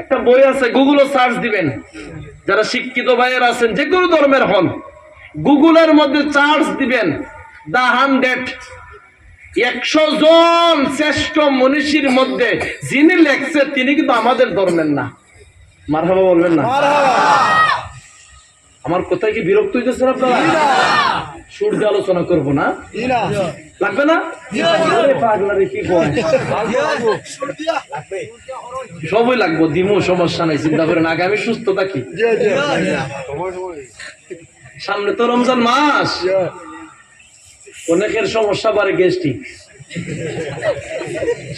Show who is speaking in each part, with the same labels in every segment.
Speaker 1: একটা বই আছে, গুগলে সার্চ দিবেন, যারা শিক্ষিত ভাইয়ের আছেন যে কোনো ধর্মের হন, গুগলের মধ্যে সার্চ দিবেন দা 100 জন শ্রেষ্ঠ মনীষীর মধ্যে যিনি লেখছে তিনি কিন্তু আমাদের ধর্মের না। মারহাবা বলবেন না? আমার কোথায় কি বিরক্ত হইতেছেন আপনারা? সূর্য আলোচনা করবো না, লাগবে না? কি সবই লাগবো, দিমো, সমস্যা নাই, চিন্তা করেন, আগে আমি সুস্থ থাকি। সামনে তো রমজান মাস, অনেকের সমস্যা বাড়ে গ্যাস্ট্রিক,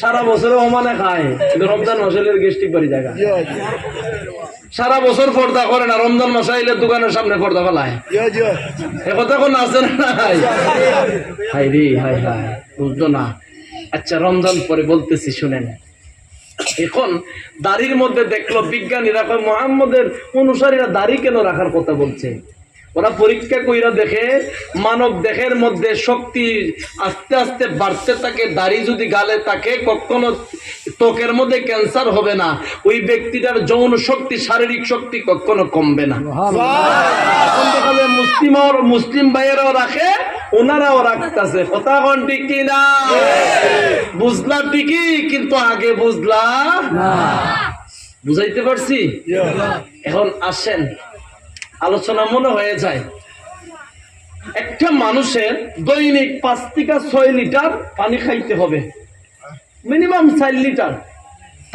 Speaker 1: সারা বছরে ওমানে খায় কিন্তু রমজান মাসে গ্যাস্ট্রিক বাড়ি জায়গা, সারা বছর পর্দা করে না, রমজান মাসে আইলে দোকানের সামনে পর্দা ফেলায়। একথা কোন আছে না? হাই রে হাই হাই, বুঝতো না। আচ্ছা, রমজান পরে বলতেছি শুনেন। এখন দাড়ির মধ্যে দেখলো বিজ্ঞানীরা, মুহাম্মদের অনুসারীরা দাড়ি কেন রাখার কথা বলছে? ওরা পরীক্ষা কইরা দেখে মানব দেহের মধ্যে শক্তি আস্তে আস্তে বাড়তে থাকে। দাড়ি যদি গালে থাকে কখনো ত্বকের মধ্যে ক্যান্সার হবে না, ওই ব্যক্তিটার যৌন শক্তি, শারীরিক শক্তি কখনো কমবে না। মুসলিম ভাইয়েরাও রাখে, ওনারাও রাখতেছে। কথা কোন ঠিক কিনা? বুঝলা ঠিকই, কিন্তু আগে বুঝলা না। বুঝাইতে পারছি? এখন আসেন আলোচনা মনে হয়ে যায়। একটা মানুষের দৈনিক 5 থেকে 6 লিটার পানি খাইতে হবে, মিনিমাম 4 লিটার।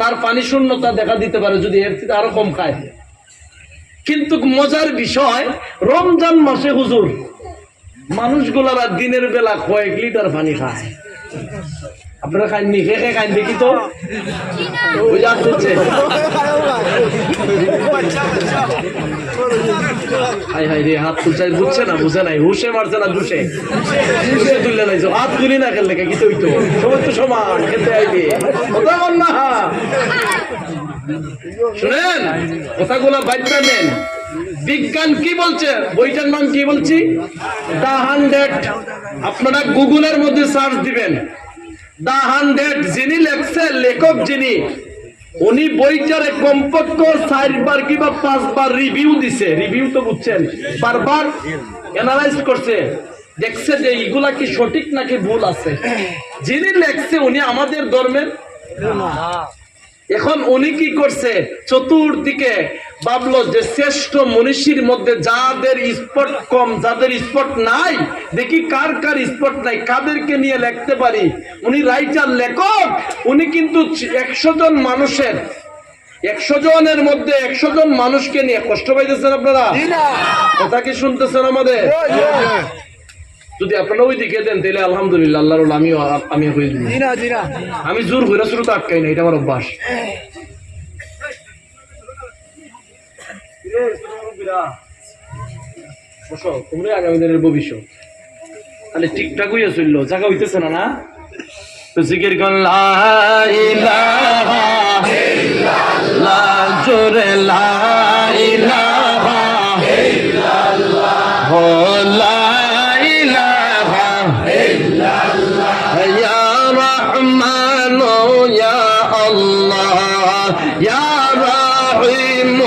Speaker 1: তার পানি শূন্যতা দেখা দিতে পারে যদি এর থেকে আরো কম খায়। কিন্তু মজার বিষয়, রমজান মাসে হুজুর মানুষগুলারা দিনের বেলা কয়েক লিটার পানি খায়। আপনারা খাননি? খেয়ে খান দেখি তো, বুঝা হচ্ছে। হাই হাই রে, হাত তুলছে, বুঝছে না, বুঝে নাই, হুশে মারছে না, দুষে তুললে নাই, হাত তুলি না খেললে কি হইতো? সবাই তো সমান খেলতে আইবে, কথা বল না। শুনেন কথাগুলো বাচ্চা নেন। বিজ্ঞান কি বলছে? বইটার নাম কি বলছি? দা 100। আপনারা গুগলের মধ্যে সার্চ দিবেন দা 100। যিনি লেখছে, লেখক যিনি, উনি বইটারে কমপক্ষে 4 বার কিংবা 5 বার রিভিউ দিছে। রিভিউ তো বুঝছেন, বারবার অ্যানালাইজ করছে, দেখছে যে এইগুলা কি সঠিক নাকি ভুল আছে। যিনি লেখছে উনি আমাদের ধর্মের। এখন উনি কি করছে, চতুর্দিকে ভাবলো যে শ্রেষ্ঠ মনীষীর মধ্যে যাদের স্পট কম, যাদের স্পট নাই, দেখি কার কার স্পট নাই, কাদেরকে নিয়ে লিখতে পারি। উনি রাইটার, লেখক। উনি কিন্তু 100 জন মানুষের, 100 জনের মধ্যে 100 জন মানুষকে নিয়ে, কষ্ট পাইতেছেন আপনারা? কথা কি শুনতেছেন আমাদের? যদি আপনারা ওই দিকে দেন তাহলে আলহামদুলিল্লাহ, আল্লাহর আমি হয়ে দিই। আমি জোর হইরা শুরু তো আটকাই না, এটা আমার অভ্যাস। তোমরা আগামী দিনের ভবিষ্যৎ, তাহলে ঠিকঠাক হইয়া চললো, জায়গা হইতেছে না না? তো জিকির কর লা ইলাহা ইল্লাল্লাহ, জোরে লা ইলাহা ইল্লাল্লাহ, লা ইলাহা ইল্লাল্লাহ, ইয়া রহমান ইয়া আল্লাহ, ইয়া রহিম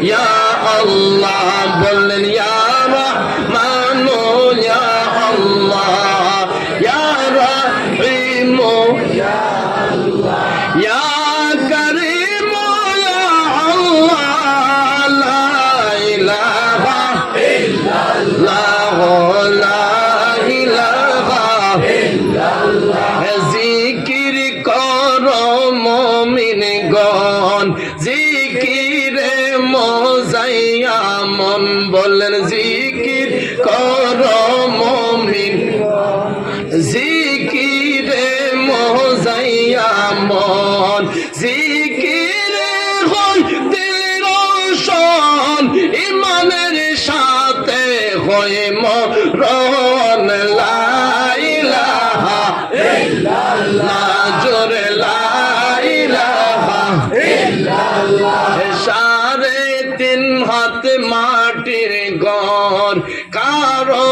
Speaker 1: ইয়া আল্লাহ। বললেন ইয়া রহমান ইয়া আল্লাহ, ইয়া রহিম ইয়া আল্লাহ, ইয়া করিম ইয়া আল্লাহ, লা ইলাহা ইল্লাল্লাহ, লা ইলাহা ইল্লাল্লাহ। জিকির করো মুমিনগণ, জিকিরে মজাইয়া মন। বলেন জিকির করো মুমিনগণ, জিকিরে মজাইয়া মন। জিকিরে হয় দিল রোশন, ইমানের সাথে হয় মরণ। লা ইলাহা ইল্লাল্লাহ, জোরে লা ইলাহা ইল্লাল্লাহ। 3.5 হাত মাটির ঘর, কারো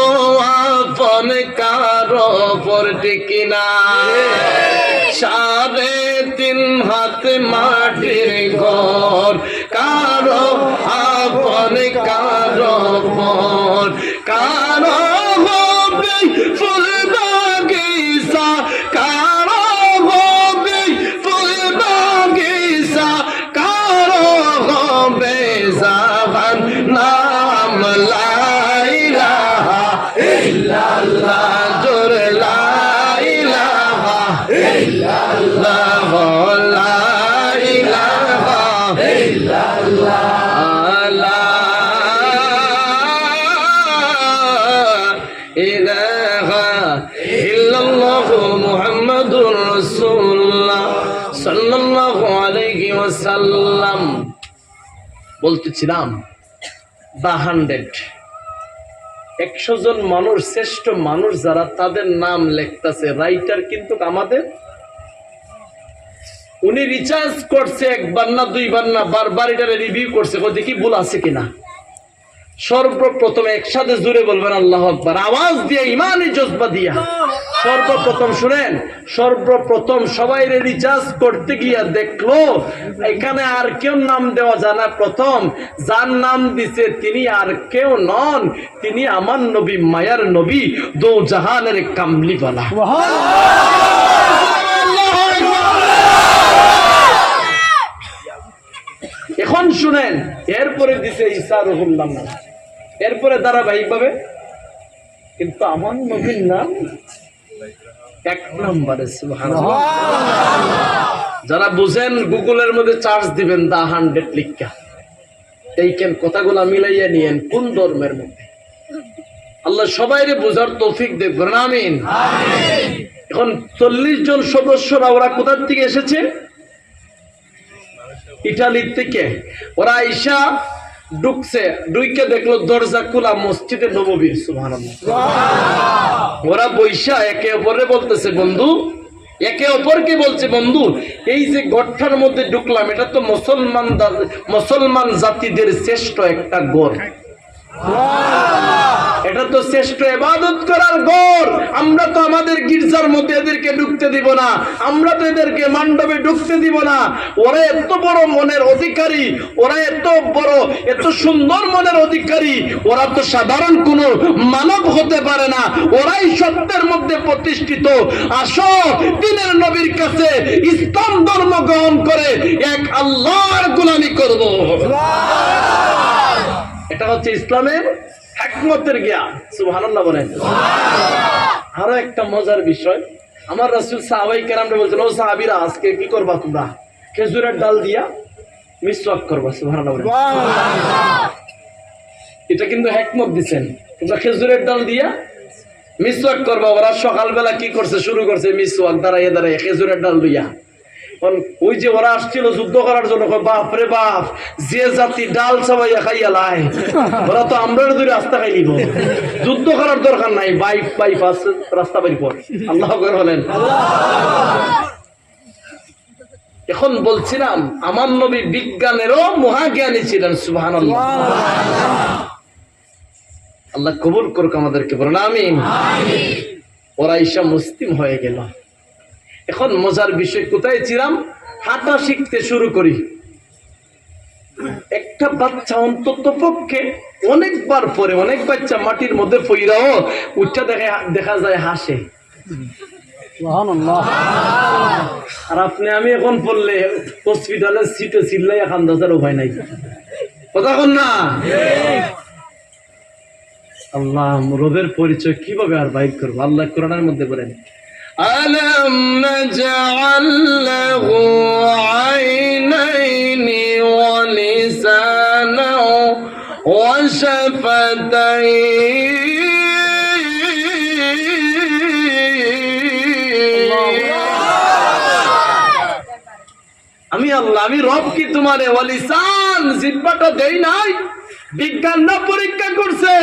Speaker 1: আপন কারো পর টিকিনা। 3.5 হাত মাটির ঘর, ওয়াসাল্লাম বলতেছিলাম দা 100 জন মানুষ, শ্রেষ্ঠ মানুষ যারা, তাদের নাম লেখতেছে রাইটার কিন্তু আমাদের। উনি রিচার্জ করছে একবার না দুইবার না, বারবার এটারে রিভিউ করছে, দেখি ভুল আছে কিনা। সর্বপ্রথম একসাথে জুড়ে বলবেন আল্লাহু আকবার, আওয়াজ দিয়ে, ইমানি জজবা দিয়া। সর্বপ্রথম শুনেন, সর্বপ্রথম সবাই রিচার্জ করতে গিয়া দেখলো এখানে আর কেউ নাম দেওয়া যায় না। প্রথম যার নাম দিছে তিনি আর কেউ নন, তিনি আমার নবী, মায়ার নবী, দো জাহানের কামলিওয়ালা। এখন শুনেন, এরপরে দিছে ঈসা রুহুল্লাহ নাম, এরপরে ধারাবাহিক ভাবে, কিন্তু আমার নবীর নাম 1 নম্বরে। সুবহানাল্লাহ। যারা বুঝেন গুগলের মধ্যে চার্জ দিবেন দা 100 লিখা, এইখান কথাগুলা মিলাইয়া নিয়েন কোন ধর্মের মধ্যে। আল্লাহ সবাইরে বোঝার তৌফিক দেন, আমিন। এখন 40 জন সদস্যরা, ওরা কোথা থেকে এসেছে? ইটালির থেকে। ওরা আইসা ঢুকছে, ঢুকে দেখলো দরজা খোলা মসজিদে নববীর। সুবহানাল্লাহ। ওরা বৈশা একে অপরে বলতেছে বন্ধু, একে অপরকে বলছে বন্ধু, এই যে গড়টার মধ্যে ঢুকলাম, এটা তো মুসলমান জাতিদের শ্রেষ্ঠ একটা গড়, এটা তো শ্রেষ্ঠ ইবাদত করার গড়। আমরা তো আমাদের গির্জার মধ্যে এদেরকে ঢুকতে দিব না, আমরা তো এদেরকে মণ্ডপে ঢুকতে দিব না। ওরা এত বড় মনের অধিকারী, ওরা এত বড়, এত সুন্দর মনের অধিকারী, ওরা তো সাধারণ কোনো মানব হতে পারে না, ওরাই সত্যের মধ্যে প্রতিষ্ঠিত। আসো দিনের নবীর কাছে ইসলাম ধর্ম গ্রহণ করে এক আল্লাহর গোলামি করব। এটা হচ্ছে ইসলামের হিকমতের জ্ঞান। সুবহানাল্লাহ বলেন। আরো একটা মজার বিষয়, আমার রাসূল সাহাবায়ে কেরামরা বলছেন, ও সাহাবীরা আজকে কি করবা তোমরা? খেজুরের ডাল দিয়া মিসওয়াক করবা। সুবহানাল্লাহ বলেন। এটা কিন্তু হিকমত দিবেন, তোমরা খেজুরের ডাল দিয়া মিসওয়াক করবা। ওরা সকালবেলা কি করছে, শুরু করছে মিসওয়াক, দাঁড়াইয়া দাঁড়াইয়া খেজুরের ডাল দিয়া। ওই যে ওরা আসছিল যুদ্ধ করার জন্য, বাপ রে বাপ, যে জাতি ডাল চাবাইয়া খাইয়া লাই, ওরা তো আমরা দুই রাস্তা খাই নিব, যুদ্ধ করার দরকার নাই, বাইপাস রাস্তা বাইর পর। আল্লাহু আকবার বলেন। এখন বলছিলাম আমার নবী বিজ্ঞানেরও মহাজ্ঞানী ছিলেন। সুবহানাল্লাহ। আল্লাহ কবুল করুক আমাদেরকে, বলেন আমিন। ওরা ঈশা মুসলিম হয়ে গেল। এখন মজার বিষয় কোথায় ছিলাম, হাঁটা শিখতে শুরু করি। একটা বাচ্চা অন্তত পক্ষে অনেকবার পরে, অনেক বাচ্চা মাটির মধ্যে পইরাও উঠা দেখা যায় হাসে। আর আপনি আমি এখন পড়লে হসপিটালের সিটে চিল্লাই খান্দাজার উপায় নাই, কথা কন না? আল্লাহ রবের পরিচয় কিভাবে আর বাইর করবো? আল্লাহ কোরআনের মধ্যে বলেন, ألم نجعل له عينين ولسانا وشفتين। আমি আল্লাহ, আমি রব কি তোমারে ওয়ালিসান, জিহ্বাটা দেই নাই? বিজ্ঞান না পরীক্ষা করছে,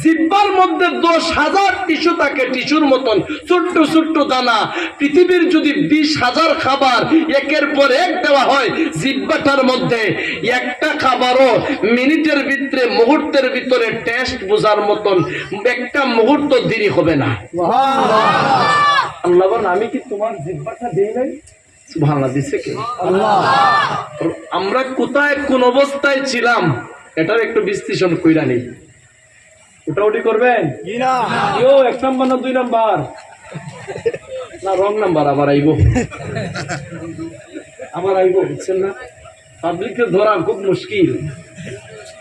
Speaker 1: জিহ্বার মধ্যে 10,000 টিস্যু থাকে, টিস্যুর মতন ছোট্ট ছোট্ট দানা। পৃথিবীর যদি 20,000 খাবার একের পর এক দেওয়া হয় জিহ্বাটার মধ্যে, একটা খাবারও মিনিটের ভিতরে, মুহূর্তের ভিতরে টেস্ট বোঝার মতন একটা মুহূর্ত দেরি হবে না। আল্লাহ বলেন, আমি কি তোমার জিহ্বাটা দেই নাই? সুবহানাল্লাহ। দিছে কে? আল্লাহ। আমরা কোথায় কোন অবস্থায় ছিলাম এটার একটু বিশ্লেষণ কইরা নেই। উঠাউটি করবেন? 1 নাম্বার না 2 নাম্বার না রং নাম্বার? আবার আইব, বুঝছেন না? পাবলিককে ধরা খুব মুশকিল।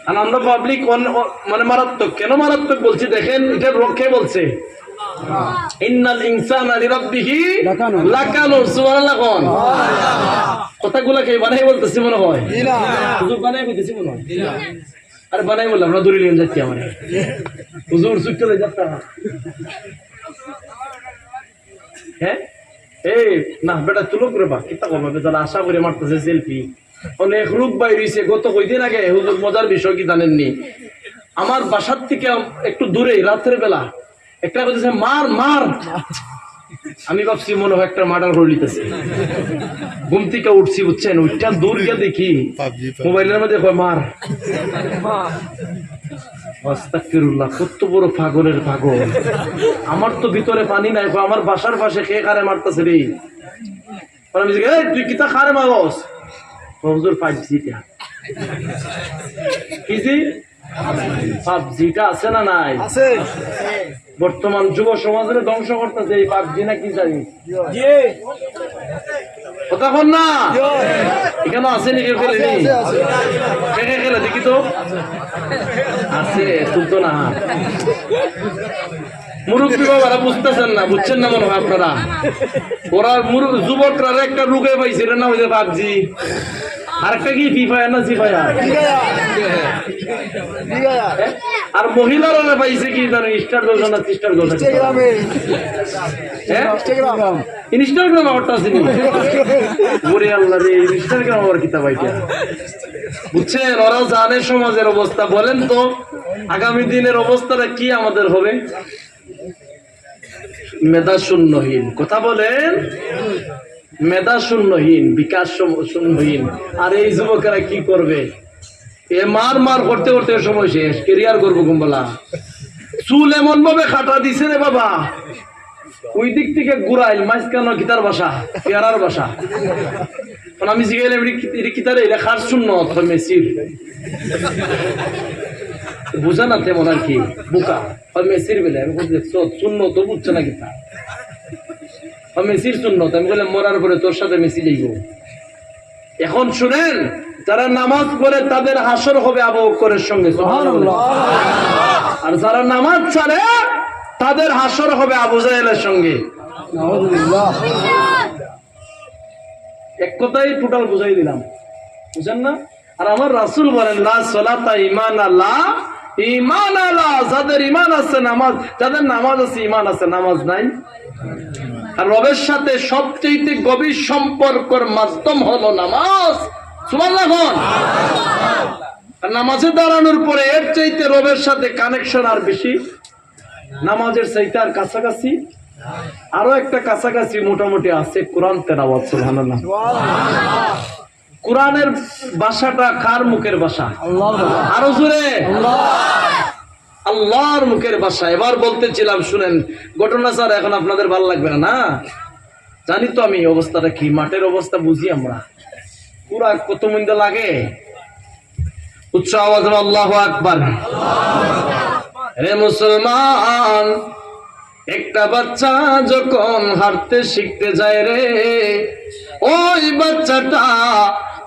Speaker 1: আর আমরা পাবলিক মানে মারাত্মক। কেন মারাত্মক বলছি দেখেন, এটা রক্ষে বলছে, ইন্নাল ইনসানা লিরাব্বিহি লাকানুন। সুবহানাল্লাহ কোন কথাগুলা কে বানাই বলতেছি মনে হয়? হুজুর বানাই বলতেছি মনে হয়? আরে বানাই বললাম না, দূরে নিয়ে যাচ্ছি আমার হুজুর ছুটতে যাচ্ছে। হ্যাঁ এই না বেটা তুলো করে বা কিতা করবে, যারা আশা করে মারতেছে সেলফি, অনেক রূপ বাইরেছে। গত কয়দিন আগে হুজুর মজার বিষয় কি জানেননি, আমার বাসার থেকে একটু দূরে রাতের বেলা একটা বলতেছে মার মার, আমি ভাবছি মনে হয় একটা মার্ডার করে নিতেছে। ঘুম থেকে উঠছি বুঝছেন, ওইটা দূর গিয়ে দেখি মোবাইলের মধ্যে মার। আস্তাগফিরুল্লাহ, কত বড় পাগলের পাগল। আমার তো ভিতরে পানি নাই, আমার বাসার পাশে খেয়ে কারে মারতেছে রে। আমি তুই কিতা খারে মারস? হুজুর পাবজিটা। কি জি পাবজিটা আছে না নাই? আছে। বর্তমান যুব সমাজের ধ্বংস করতেছে এই পাবজি, না কি জানি কথা কন না? এখানে আছে নাকি খেলেনি? খেলে খেলে দেখি তো আছে, তুলতো না। মুরব্বী বাবারা বুঝতেছেন না, বুঝছেন না মনে হয় আপনারা। ওরা যুবকরা একটা রুগে পাইছে না, ওই যে পাবজি। আরেকটা কি ফ্রি ফায়ার না, ফ্রি ফায়ার। আর মহিলারা পাইছে কি জানো, স্টার দোষা না সিস্টার দোষা। ইনস্টাগ্রাম আবারটা আছে নি? ওরে আল্লাহ রে, ইনস্টাগ্রাম আবার কিতা পাইটা। বুঝছেন, ওরাও জানে সমাজের অবস্থা। বলেন তো আগামী দিনের অবস্থাটা কি আমাদের হবে? মেধা শূন্যহীন। কথা বলেন, মেধা শূন্যহীন, বিকাশ শূন্যহীন। আর এই যুবকেরা কি করবে? এ মার মার করতে করতে সময় শেষ, কেরিয়ার করবো কুম্বলা। চুল এমন ভাবে খাটা দিছে রে বাবা, ওই দিক থেকে ঘুরাইল মাঝখানে গীতার বাসা, পেয়ারার বাসা। আমি জিগাইলাম কিতারে এটা খার শূন্য মেসির বুঝা না তেমন আর কি, বোকা মেসির বেলে। আমি বলছি শূন্য তো বুঝছে না কিতা মেসির শূন্য। আমি বললাম মরার পরে তোর সাথে মেসি যাইব। এখন শুনেন, যারা নামাজ পড়ে তাদের হাসর হবে আবু বকরের সঙ্গে, আর যারা নামাজ ছাড়ে তাদের হাসর হবে আবু জাহেলের সঙ্গে। এক কথাই টোটাল বুঝাই দিলাম, বুঝেন না? আর আমার রাসূল বলেন লা সালাতা ঈমান আল্লাহ ঈমান আল্লাহ, যাদের ঈমান আছে নামাজ, যাদের নামাজ আছে ঈমান আছে, নামাজ নাই। আর রবের সাথে সবচেয়ে গভীর সম্পর্কের মাধ্যম হলো নামাজ। সুবহানাল্লাহ। আর নামাজে দাঁড়ানোর পরে এর চাইতে রবের সাথে কানেকশন আর বেশি নামাজের চাইতে আর কাছাকাছি। আরো একটা কাছাকাছি মোটামুটি আছে, কোরআন তেলাওয়াত। সুবহানাল্লাহ। কোরআনের ভাষাটা কার মুখের ভাষা? আরো জোরে আল্লাহর মুখের ভাষা। এবার বলতেছিলাম শুনেন ঘটনা স্যার, এখন আপনাদের ভালো লাগবে না, জানি তো আমি অবস্থাটা কি, মাঠের অবস্থা বুঝি আমরা। পুরা কত মন্দ লাগে। উচ্চ আওয়াজ আল্লাহু আকবার। রে মুসলমান, একটা বাচ্চা যখন হাঁটতে শিখতে যায় রে, ওই বাচ্চাটা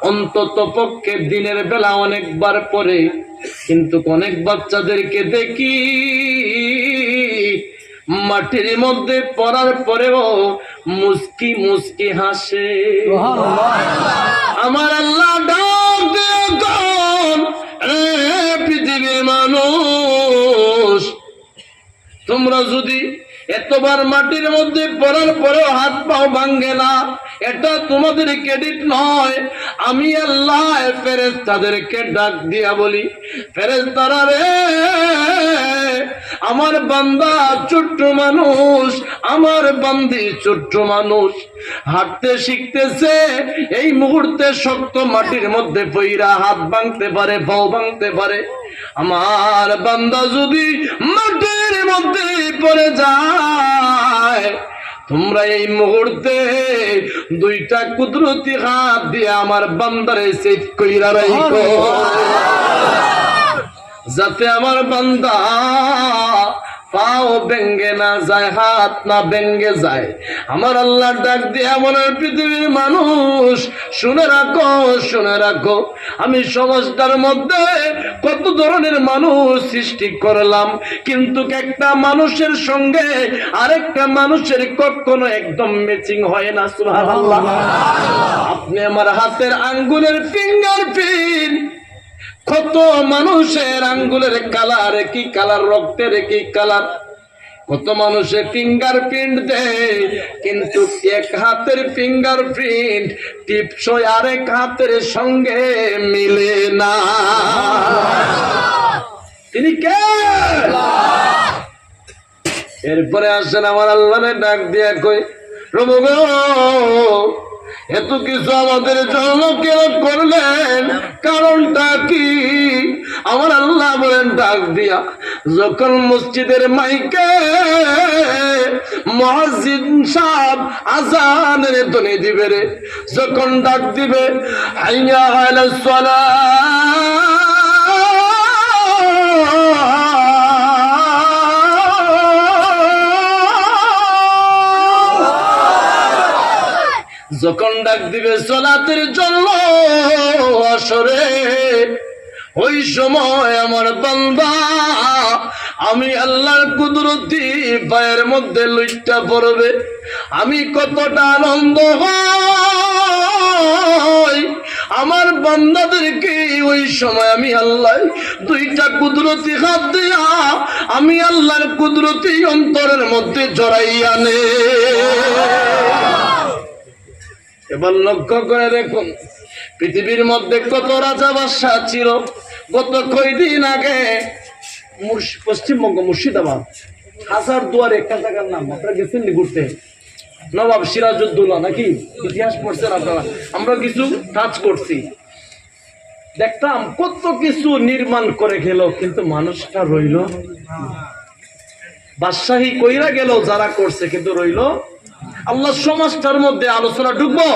Speaker 1: অন্তত পক্ষে দিনের বেলা অনেকবার পড়ে, কিন্তু অনেক বাচ্চাদেরকে দেখি মাটির মধ্যে পড়ার পরেও মুস্কি মুস্কি হাসে। আমার আল্লাহ ডাক দেন, পৃথিবীর মানুষ, তোমরা যদি এতবার মাটির মধ্যে পড়ার পরেও হাত পাও ভাঙ্গে না, এটা তোমাদের ক্রেডিট নয়। আমি আল্লাহ ফেরেশতাদেরকে ডাক দিয়া বলি, ফেরেশতারা রে, আমার বান্দা ছোট্ট মানুষ, আমার বান্দি ছোট্ট মানুষ, হাঁটতে শিখতেছে, এই মুহূর্তে শক্ত মাটির মধ্যে পইরা হাত ভাঙতে পারে, পাও ভাঙতে পারে। আমার বান্দা যদি মাটির মধ্যে পড়ে যায়, তোমরা এই মুহূর্তে দুইটা কুদরতি হাত দিয়ে আমার বান্দারে সেট কইরা রাখো, যাতে আমার বান্দা পাও ভেঙ্গে না যায়, হাত না ভেঙ্গে যায়। আমার আল্লাহ ডাক দিয়ে এমন পৃথিবীর মানুষ, শুনে রাখো, শুনে রাখো, আমি সমাজটার মধ্যে কত ধরনের মানুষ সৃষ্টি করলাম, কিন্তু একটা মানুষের সঙ্গে আরেকটা মানুষের কখনো একদম ম্যাচিং হয় না। সুবহানাল্লাহ। আপনি আমার হাতের আঙ্গুলের ফিঙ্গারপ্রিন্ট, কত মানুষের আঙ্গুলের কালার কি কালার, রক্তের কি কালার, কত মানুষে ফিঙ্গারপ্রিন্ট দেয়, কিন্তু এক হাতের ফিঙ্গারপ্রিন্ট টিপসই আরেক হাতের সঙ্গে মিলে না। তিনি কে? এরপরে আসেন আমার আল্লাহরে ডাক দিয়া কই, প্রভু গো, এত কিছু আমাদের জন্য কেন করলেন, কারণটা কি? আমার আল্লাহ বলেন ডাক দিয়া, যখন মসজিদের মাইকে মুয়াজ্জিন সাহেব আযানের ধ্বনি দিবে রে, যখন ডাক দিবে হাইয়া আলাস সালাহ, যখন ডাক দিবে সালাতের জন্য আসরে, ওই সময় আমার বান্দা আমি আল্লাহর কুদরতি পায়ের মধ্যে লুইটা পড়বে। আমি কতটা আনন্দ হই, আমার বান্দাদেরকে ওই সময় আমি আল্লাহ দুইটা কুদরতি হাত দিয়া আমি আল্লাহর কুদরতি অন্তরের মধ্যে জড়াইয়া নে। এবার লক্ষ্য করে দেখুন, পৃথিবীর মধ্যে কত রাজা বাদশাহ ছিল। গত কয়দিন আগে পশ্চিমবঙ্গ মুর্শিদাবাদ হাজার দুয়ারে একটা জায়গার নাম আপনারা গেছেন ঘুরতে, নবাব সিরাজউদ্দৌলা, নাকি ইতিহাস পড়ছেন আপনারা? আমরা কিছু টাচ করছি, দেখতাম কত কিছু নির্মাণ করে গেল, কিন্তু মানুষটা রইল। বাদশাহী কইরা গেল যারা করছে, কিন্তু রইল। আল্লাহ সমাজটার মধ্যে আলোচনা ঢুকবো,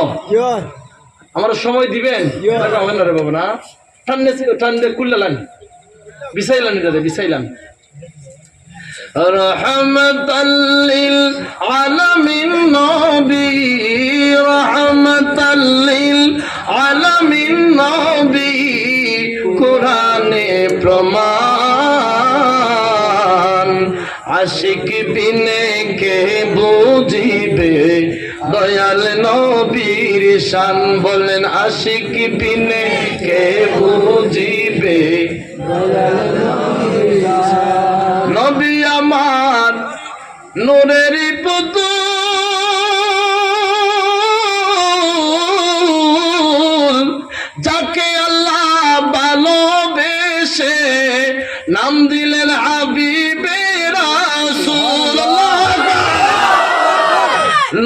Speaker 1: আমার সময় দিবেন হবে না রে বাবা? না ঠান্ডে কুল্লালান বিছাইলান দাদা বিছাইলাম। রহমাতাল লিল আলামিন নবী, রহমাতাল লিল আলামিন নবী, কোরআনে প্রমাণ। আশিক বিনে কে বুঝিবে দয়াল নবীর শান, বলেন আশিক বিনে কে বুঝিবে দয়াল নবীর শান। নবী আমার নূরের পুতুল, যাকে আল্লাহ ভালোবেসে নাম দিলেন হাবিবে রাসূল।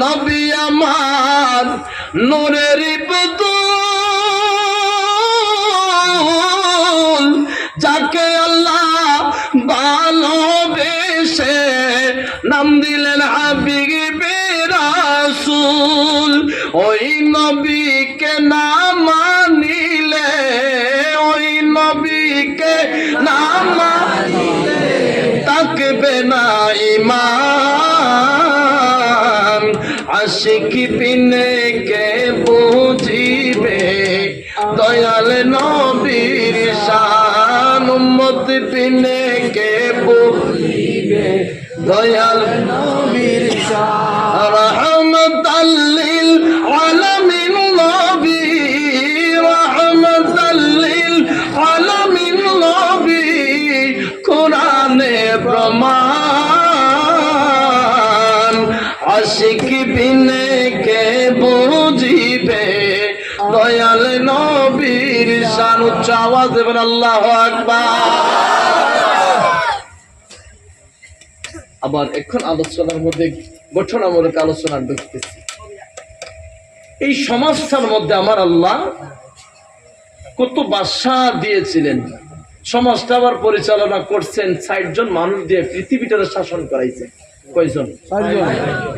Speaker 1: নবী আমার নূরের পুতুল, যাকে আল্লাহ ভালোবেসে নাম দিলেন হাবিবে রাসূল। ওই নবীকে না মানিলে, ওই নবীকে না মানিলে থাকবে না ঈমান। আশিক বিনে কে বুঝিবে দয়াল নবীর শান, উম্মত বিনে কে বুঝিবে দয়াল নবীর শান। রহমাতাল লিল আলামিন নবী, রহমাতাল লিল আলামিন নবী, কোরআনে প্রমাণ। আশিক বিনে কে বুঝিবে দয়াল নবীর শান। উচ্চ আওয়াজ দেবেন আল্লাহু আকবার। আবার এখন আলোচনার মধ্যে গঠনামূলক আলোচনা ঢুকতেছি। এই সমাজটার মধ্যে আমার আল্লাহ কত বাদশাহ দিয়েছিলেন, সমাজটা আবার পরিচালনা করছেন ৬০ জন মানুষ দিয়ে, পৃথিবীটারে শাসন করাইছে। কয়জন?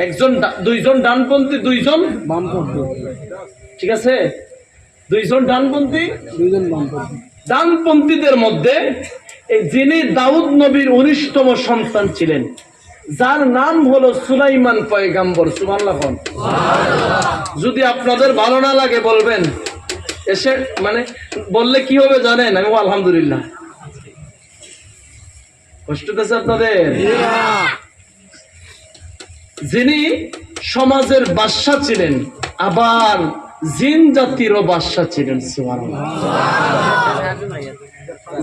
Speaker 1: একজন, দুইজন ডানপন্থী, দুইজন বামপন্থী। ঠিক আছে, দুইজন ডানপন্থী, দুইজন বামপন্থী। ডানপন্থীদের মধ্যে যিনি দাউদ নবীর ১৯তম সন্তান ছিলেন, যার নাম হলো সুলাইমান পয়গাম্বর। সুবহানাল্লাহ। যদি আপনাদের ভালো না লাগে বলবেন, এসে মানে বললে কি হবে জানেন? আমি আলহামদুলিল্লাহ। কষ্ট হচ্ছে আপনাদের? যিনি সমাজের বাদশা ছিলেন, আবার জিন জাতিরও বাদশা ছিলেন। সুবহানাল্লাহ।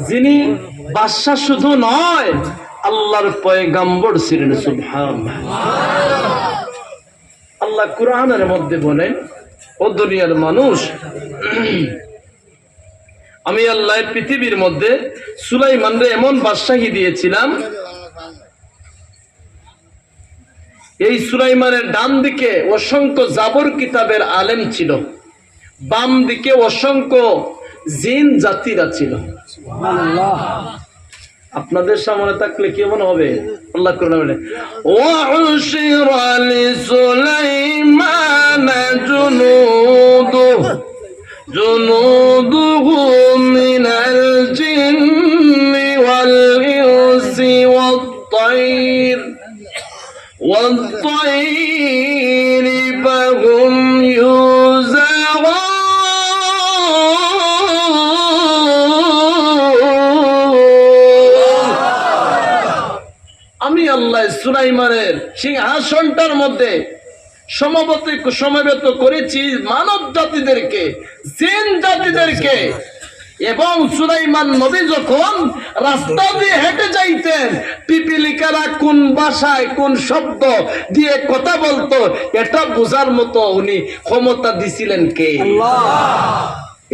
Speaker 1: যিনি বাদশা শুধু নয়, আল্লাহর পয়গম্বর ছিলেন। সুবহানাল্লাহ। আল্লাহ কুরআনের মধ্যে বলেন, ও দুনিয়ার মানুষ, আমি আল্লাহ পৃথিবীর মধ্যে সুলাইমানরে এমন বাদশাহী দিয়েছিলাম, এই সুলাইমানের ডান দিকে অসংখ্য জাবর কিতাবের আলেম ছিল, বাম দিকে অসংখ্য জিন জাতিরা ছিল। আপনাদের সামনে থাকলে কেমন হবে? আল্লাহ কোরআনে বলে, ওয়াউশিরা লিসুলাইমান জুনুদুহু মিনাল জিন্নি ওয়াল ইনসি ওয়াত-তায়র ফাহুম ইউযাউন। আমি আল্লাহ সুলাইমানের সিংহাসনটার মধ্যে সমবেত করেছি মানব জাতিদেরকে, জিন জাতিদেরকে। এবং সুলাইমান নবী যখন রাস্তা দিয়ে হেঁটে যাইতেন, পিপিলিকারা কোন ভাষায় কোন শব্দ দিয়ে কথা বলতো এটা বোঝার মতো উনি ক্ষমতা দিছিলেন কে?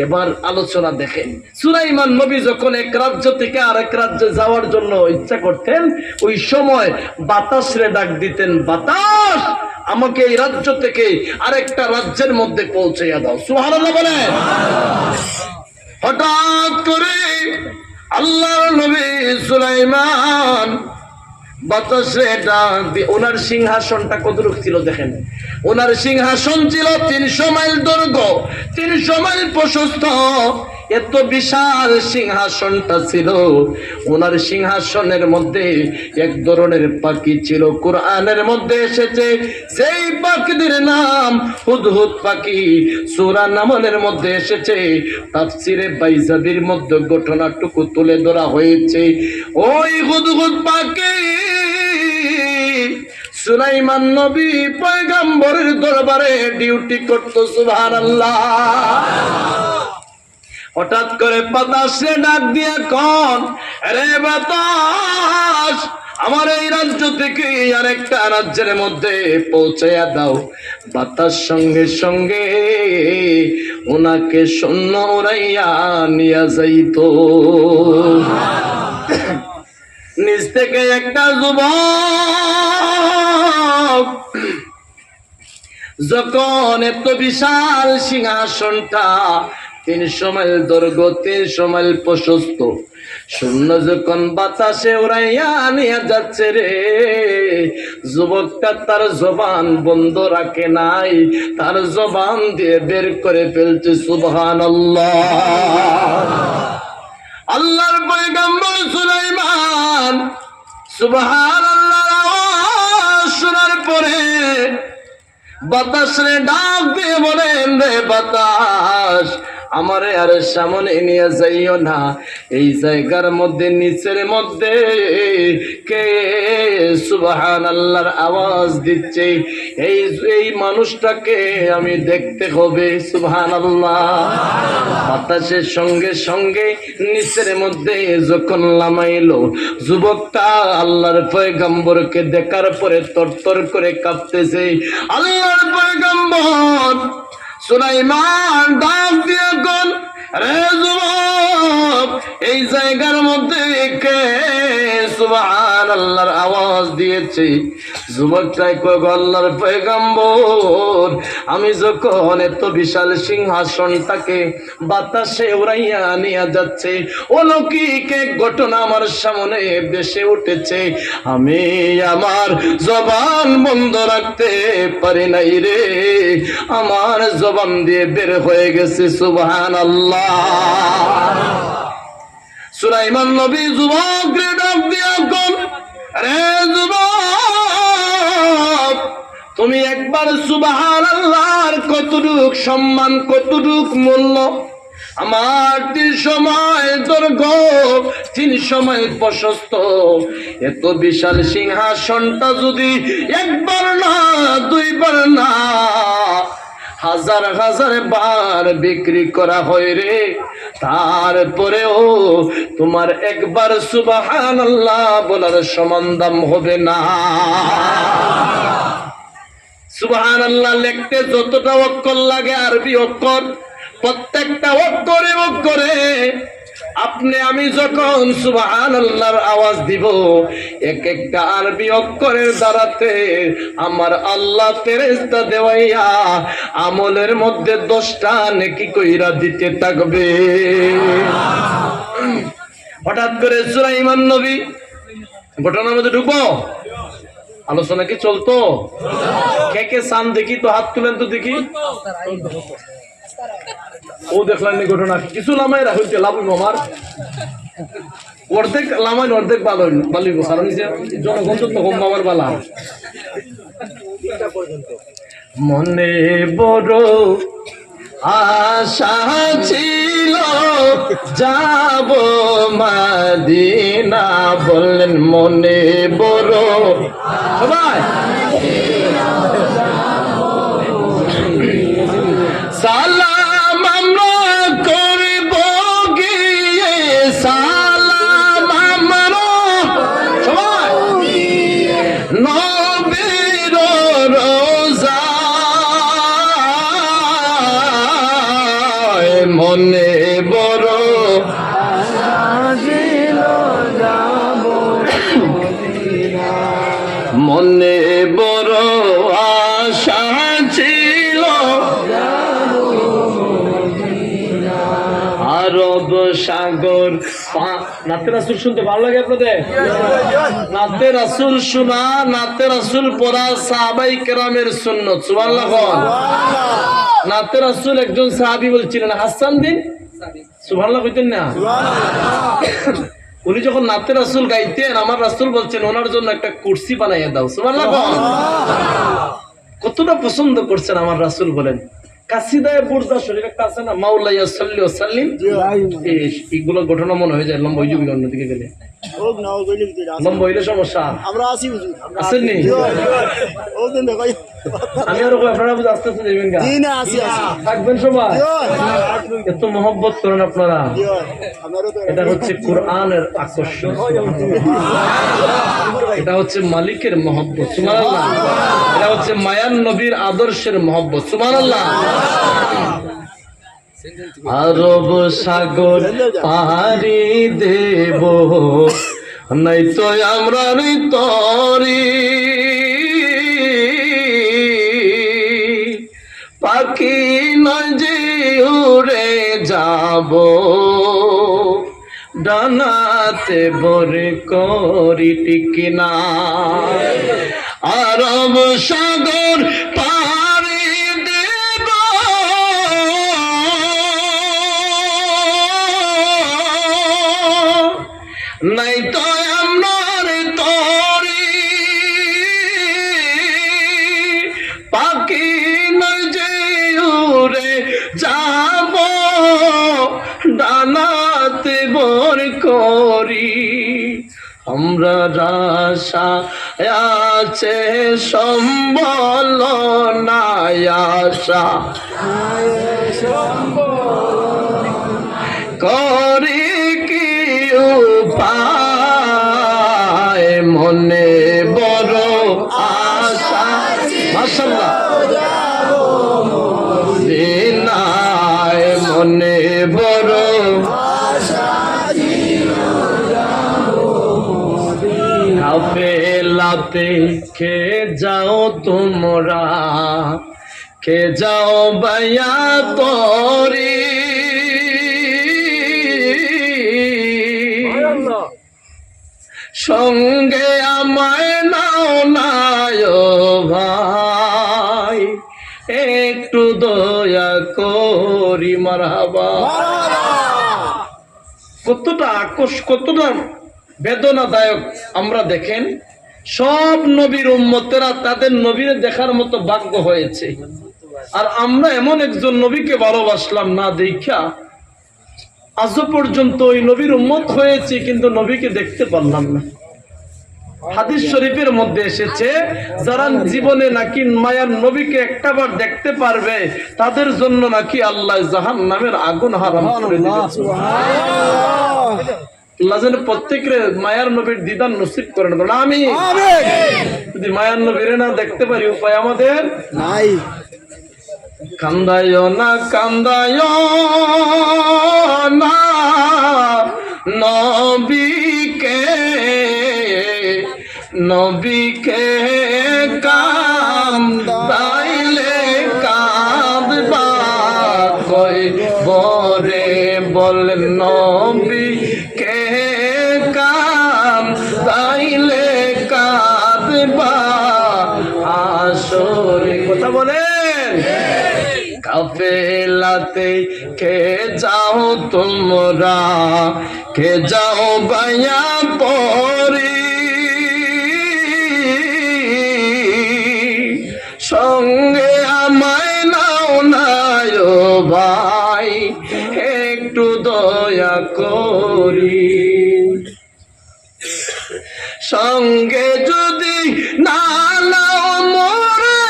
Speaker 1: এবার আলোচনা দেখেন, সুলাইমান নবী যখন এক রাজ্য থেকে আরেক রাজ্যে যাওয়ার জন্য ইচ্ছা করতেন, ওই সময় বাতাসরে ডাক দিতেন, বাতাস আমাকে এই রাজ্য থেকে আরেকটা রাজ্যের মধ্যে পৌঁছাইয়া দাও। সুবহানাল্লাহ বলেন। হঠাৎ করে আল্লাহর নবী সুলাইমান বাতাসে ডাক দিয়ে, ওনার সিংহাসনটা কতটুকু ছিল দেখেন, ওনার সিংহাসন ছিল 300 মাইল দৈর্ঘ্য, 300 মাইল প্রশস্ত। এত বিশাল সিংহাসনটা ছিল। ওনার সিংহাসনের মধ্যে এক ধরনের পাখি ছিল, কোরআনের মধ্যে এসেছে সেই পাখিদের নাম হুদহুদ পাখি। সূরা নামলের মধ্যে এসেছে, তাফসিরে বাইজাবির মধ্যে ঘটনাটুকু তুলে ধরা হয়েছে। ওই হুদহুদ পাখি সুলাইমান নবী পয়গম্বরের দরবারে ডিউটি করত। সুবহানাল্লাহ। হঠাৎ করে বাতাসে ডাক দিয়ে কোন, আরে বাতাস আমার এই রাজ্য থেকে আরেকটা রাজ্যের মধ্যে পৌঁছাইয়া দাও। বাতাস সঙ্গে সঙ্গে ওনাকে শূন্য উড়াইয়া নিয়ে যাইত। নিজ থেকে একটা যুবক যখন এত বিশাল সিংহাসনটা 300 মাইল দৈর্ঘ্য, 300 মাইল প্রশস্ত, শূন্য যখন বাতাসে উড়াইয়া নিয়ে যাচ্ছে রে, যুবকটা তার জবান বন্ধ রাখে নাই, তার জবান দিয়ে বের করে ফেলছে সুবহানাল্লাহ। আল্লাহর পয়গম্বর সুলাইমান সুবহানাল্লাহর আওয়াজ শোনার পরে বাতাসে ডাক দিয়ে বলেন, রে বাতাস আমারে আর সামনে নিয়ে যাইও না, এই জায়গার মধ্যে নিচের মধ্যে কে সুবহানাল্লাহর আওয়াজ দিচ্ছে, এই মানুষটাকে আমি দেখতে হবে। সুবহানাল্লাহ। বাতাসের সঙ্গে সঙ্গে নিচের মধ্যে যখন লামাইলো, যুবকটা আল্লাহর পয়গম্বরকে দেখার পরে তরতর করে কাঁপতেছে। আল্লাহর পয়গম্বর সুলাইমান ডাক দিয়ে কোন, রে যুবক এই জায়গার মধ্যে কে সুবহানাল্লাহর আওয়াজ দিয়েছে? যুবকটাই কয়, আল্লাহর পয়গম্বর আমি যখন এত বিশাল সিংহাসনটাকে বাতাসে উড়াইয়া নিয়ে যাচ্ছে, অলৌকিক এক ঘটনা আমার সামনে ভেসে উঠেছে, আমি আমার জবান বন্ধ রাখতে পারি নাই রে, আমার জবান দিয়ে বের হয়ে গেছে। সুবহানাল্লাহ। সুলাইমান নবী যুবক রে ডাক দিয়া কোন, রে যুবক তুমি একবার সুবহানাল্লাহর কতটুক সম্মান, কতটুক মূল্য। আমার 300 মাইল দৈর্ঘ্য, 300 মাইল প্রশস্ত, এত বিশাল সিংহাসনটা যদি একবার না, দুইবার না, হাজার হাজার বার বিক্রি করা হয় রে, তারপরেও তোমার একবার সুবহানাল্লাহ বলার সমান দাম হবে না। সুবহানাল্লাহ লিখতে যতটা অক্ষর লাগে আরবি অক্ষর, প্রত্যেকটা অক্ষরে আপনি আমি যখন সুবহানাল্লাহর আওয়াজ দিব, এক একটা আরবি অক্ষরের দ্বারাতে আমার আল্লাহ ফেরেশতা দেওয়াইয়া আমলের মধ্যে 10টা নেকি কইরা দিতে থাকবে। হঠাৎ করে সুলাইমান নবী ঘটনার মধ্যে ঢুকবো, আলোচনা কি চলতো? কে কে চান দেখি তো, হাত তুলেন তো দেখি। ও দেখলেন ঘটনা, কিছু লামাই রাখতে লাভ হইব আমার, অর্ধেক লামাই অর্ধেক বালিব, কারণ জনগণ তো কম আমার বালা। মনে বড় আশা ছিল যাব মদিনা, বললেন মনে বড়, সবাই সালাম আমরা করব গিয়ে, সালাম আমরা সবাই নবীর রোজায়, মনে বড় মনে বড় আশা ছিল আরব সাগর। নাতে রাসূল শুনতে ভালো লাগে আপনাদের? নাতে রাসূল শোনা, নাতে রাসূল পড়া সাহাবাই কেরামের সুন্নত। সুবহানাল্লাহ। নাতে রাসূল একজন সাহাবী বলছিলেন, হাসান বিন সুবহানাল্লাহ কইতেন না? উনি যখন নাতে রাসূল গাইতেন, আমার রাসূল বলছেন ওনার জন্য একটা কুরসি বানাইয়া দাও। সুবহানাল্লাহ। কতটা পছন্দ করছেন আমার রাসূল, বলেন কাসিদায়ে বুরদা শরীফ একটা আছে না, মাওলায়া সাল্লি ওয়া সাল্লিম, এইগুলো ঘটনা মনে হয়ে যায় লম্বা হয়ে যাবে অন্যদিকে গেলে, লম্বা হইলে সমস্যা। আমরা আছি আছেন নি? আমি আরো আপনারা বুঝে আস্তে আস্তে যাবেন গা, থাকবেন সবাই, এত মহব্বত করেন আপনারা। এটা হচ্ছে কোরআনের আকর্ষণ, এটা হচ্ছে মালিকের মহব্বত। সুবহানাল্লাহ। এটা হচ্ছে মায়ান নবীর আদর্শের মহব্বত। সুবহানাল্লাহ। আরব সাগর পাড়ি দেব, নাই তো আমরা তরি পাখি নয় যে উড়ে যাব, ডানাতে ভরে করি টিকিনা। আরব সাগর পাড়ি দেব, নাই তো আমার তরি পাখি নয় যে উড়ে যাব, ডানাতে ভর করি। আমরা আশা আছে সম্বল নাই আশা করি কি উপায়, মনে বড় আশা। মাশাআল্লাহ। দিনায় মনে বড় লাতে খে যাও তোমরা, খে যাও বাইয়া তরি, সঙ্গে আমায় নাও নাই ভাই, একটু দয়া করি। মারহাবা। কতটা আকর্ষ, কতটা বেদনাদায়ক আমরা দেখেন, সব নবীর উম্মতেরা তাদের নবীর দেখার মতো ভাগ্য হয়েছে, আর আমরা এমন একজন নবীকে ভালোবাসলাম না দেখা আজও পর্যন্ত ওই নবীর উম্মত হয়েছে, কিন্তু নবীকে দেখতে পারলাম না। হাদিস শরীফের মধ্যে এসেছে, যারা জীবনে নাকি মায়ার নবীকে একটাবার দেখতে পারবে তাদের জন্য নাকি আল্লাহ জাহান্নামের আগুন হারাম করে দিবেন। আল্লাহ যেন প্রত্যেকের মায়ার নবীর দিদার নসিব করেন, আমিন। যদি মায়ার নবীর না দেখতে পারি উপায় আমাদের নাই। কান্দায় না কান্দায় না নবীকে, নবীকে কান্দাইলে কাঁদবা কই বরে বল, নবীকে কান্দাইলে কাঁদবা আসরে। কথা বলেন, কাফেলাতে কে যাও তোমরা, কে যাও বায়া পরি, সঙ্গে আমায় নাও নায় ভাই, একটু দয়া করি। সঙ্গে যদি না নাও মরে,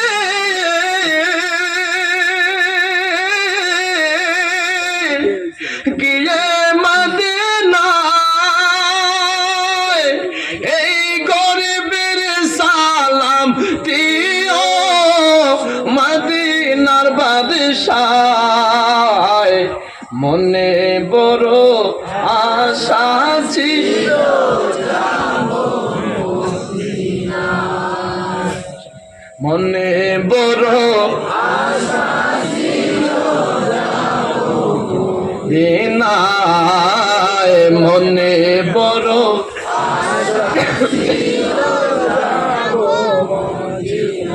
Speaker 1: গিয়ে মদিনায় এই গরিবের সালাম দিও, মদিনার বাদশাহ মনে বড় আশা ছিল, মনে বড় দিনায়, মনে বড়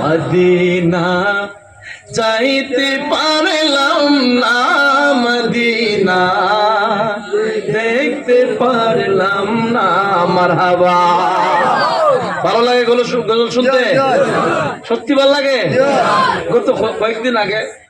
Speaker 1: মদিনা যাইতে পারলাম না, মদিনা দেখতে পারলাম না। মারহাবা। ভালো লাগে গজল শুনতে? সত্যি ভালো লাগে। গত কয়েকদিন আগে